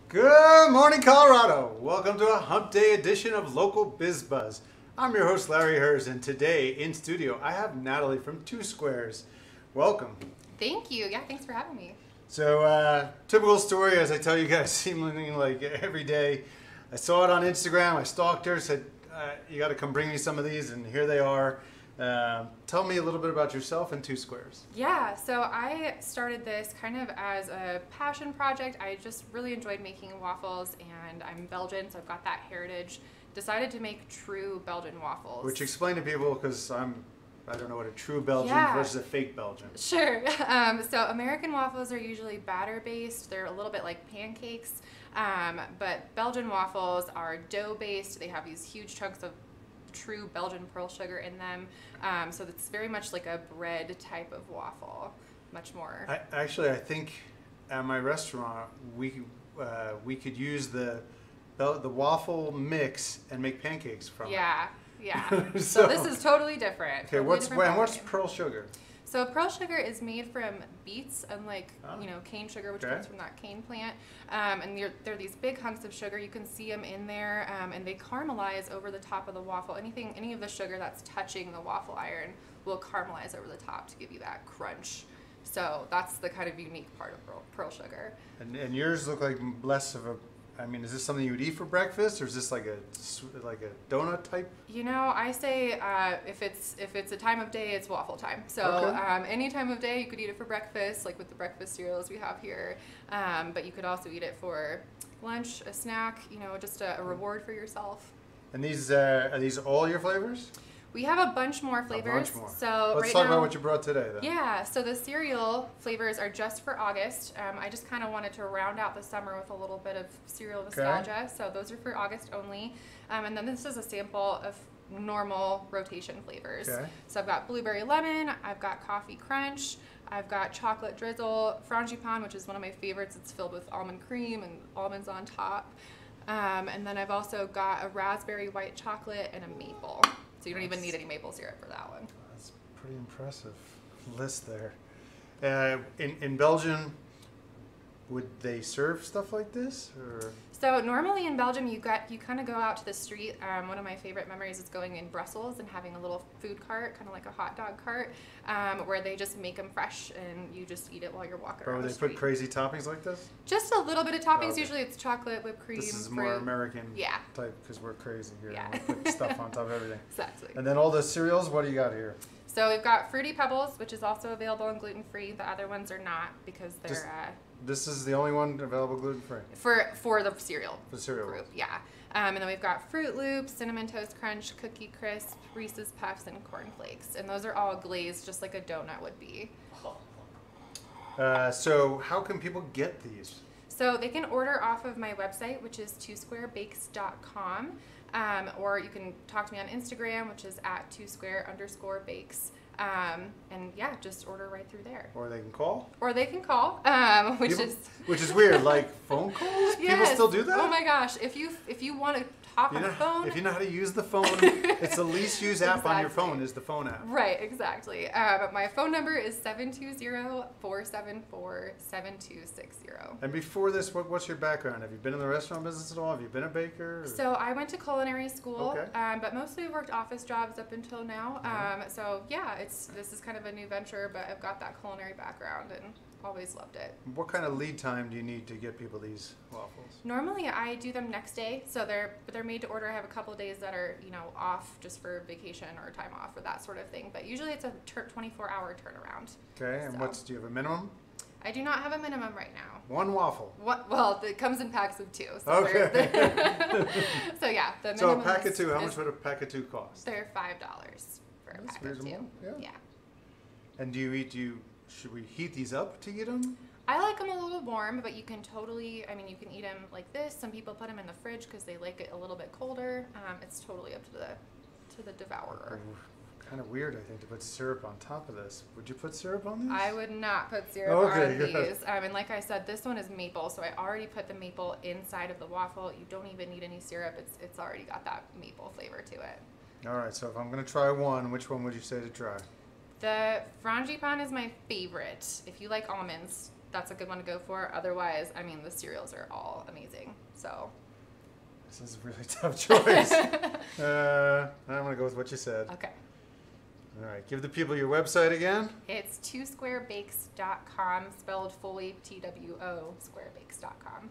Good morning, Colorado. Welcome to a Hump Day edition of Local Biz Buzz. I'm your host, Larry Hers, and today in studio I have Natalie from Two Squares. Welcome. Thank you. Yeah, thanks for having me. So, typical story, as I tell you guys, seemingly like every day. I saw it on Instagram. I stalked her, said, "You got to come bring me some of these," and here they are. Tell me a little bit about yourself and Two Squares. Yeah, so I started this kind of as a passion project. I just really enjoyed making waffles, and I'm Belgian, so I've got that heritage. Decided to make true Belgian waffles. Which explain to people, because I don't know what a true Belgian versus a fake Belgian. Sure. So American waffles are usually batter-based. They're a little bit like pancakes, but Belgian waffles are dough-based. They have these huge chunks of true Belgian pearl sugar in them, so it's very much like a bread type of waffle, much more. I think at my restaurant we could use the waffle mix and make pancakes from it. So this is totally different. Okay, what's pearl sugar? So pearl sugar is made from beets, unlike cane sugar, which comes from that cane plant. And they're these big hunks of sugar. You can see them in there, and they caramelize over the top of the waffle. Any of the sugar that's touching the waffle iron will caramelize over the top to give you that crunch. So that's the kind of unique part of pearl sugar. And yours look like less of a. I mean, is this something you would eat for breakfast, or is this like a donut type? You know, I say if it's a time of day, it's waffle time. So any time of day, you could eat it for breakfast, like with the breakfast cereals we have here. But you could also eat it for lunch, a snack. You know, just a reward for yourself. And these are these all your flavors? We have a bunch more flavors. So let's talk about what you brought today, then. Yeah, so the cereal flavors are just for August. I just kind of wanted to round out the summer with a little bit of cereal nostalgia. So those are for August only. And then this is a sample of normal rotation flavors. So I've got blueberry lemon, I've got coffee crunch, I've got chocolate drizzle, frangipane, which is one of my favorites. It's filled with almond cream and almonds on top. And then I've also got a raspberry white chocolate and a maple. So you don't even need any maple syrup for that one. That's a pretty impressive list there. In Belgium, would they serve stuff like this, or? So normally in Belgium, you kind of go out to the street. One of my favorite memories is going in Brussels and having a little food cart, kind of like a hot dog cart, where they just make them fresh and you just eat it while you're walking around the street. They put crazy toppings like this? Just a little bit of toppings. Usually it's chocolate, whipped cream, This is fruit. more American type, because we're crazy here. Yeah. We put stuff on top of everything. Exactly. And then all the cereals, what do you got here? So we've got Fruity Pebbles, which is also available and gluten-free. The other ones are not, because they're... This is the only one available gluten-free? For the cereal. The cereal group, yeah. And then we've got Fruit Loops, Cinnamon Toast Crunch, Cookie Crisp, Reese's Puffs, and Corn Flakes. And those are all glazed just like a donut would be. So how can people get these? So they can order off of my website, which is twosquarebakes.com. Or you can talk to me on Instagram, which is at @2square_bakes. And yeah, just order right through there. Or they can call? Or they can call, which is weird, like phone calls? Yes. People still do that? Oh my gosh, if you want to talk on the phone. If you know how to use the phone, it's the least used app on your phone is the phone app. Right, exactly. My phone number is 720-474-7260. And before this, what's your background? Have you been in the restaurant business at all? Have you been a baker? Or? So I went to culinary school, but mostly I've worked office jobs up until now. So yeah, this is kind of a new venture, but I've got that culinary background and always loved it. What kind of lead time do you need to get people these waffles? Normally I do them next day, so they're made to order. I have a couple of days that are off just for vacation or time off or that sort of thing. But usually it's a 24-hour turnaround. Okay, and do you have a minimum? I do not have a minimum right now. One waffle? Well, it comes in packs of 2. So okay. So yeah, the minimum. So a pack of 2, how much would a pack of 2 cost? They're $5 for a pack of 2. Yeah. And should we heat these up to eat them? I like them a little warm, but you can totally, you can eat them like this. Some people put them in the fridge because they like it a little bit colder. It's totally up to the devourer. Kind of weird, I think, to put syrup on top of this. Would you put syrup on these? I would not put syrup on these. And like I said, this one is maple, so I already put the maple inside of the waffle. You don't even need any syrup. It's already got that maple flavor to it. All right, so if I'm going to try one, which one would you say to try? The frangipane is my favorite. If you like almonds, that's a good one to go for. Otherwise, I mean, the cereals are all amazing. So this is a really tough choice. I'm going to go with what you said. Okay. All right. Give the people your website again. It's twosquarebakes.com, spelled fully TWO squarebakes.com.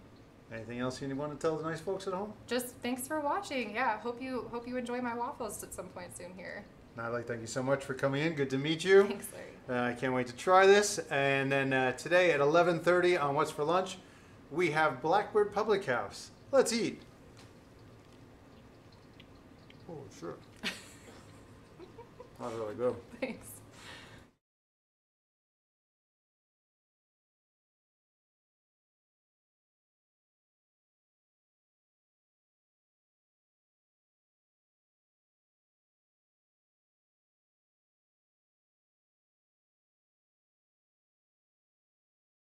Anything else you want to tell the nice folks at home? Just thanks for watching. Yeah, hope you enjoy my waffles at some point soon here. Natalie, thank you so much for coming in. Good to meet you. Thanks, Larry. I can't wait to try this. And then today at 11:30 on What's for Lunch, we have Blackbird Public House. Let's eat. Oh, sure. That was really good. Thanks.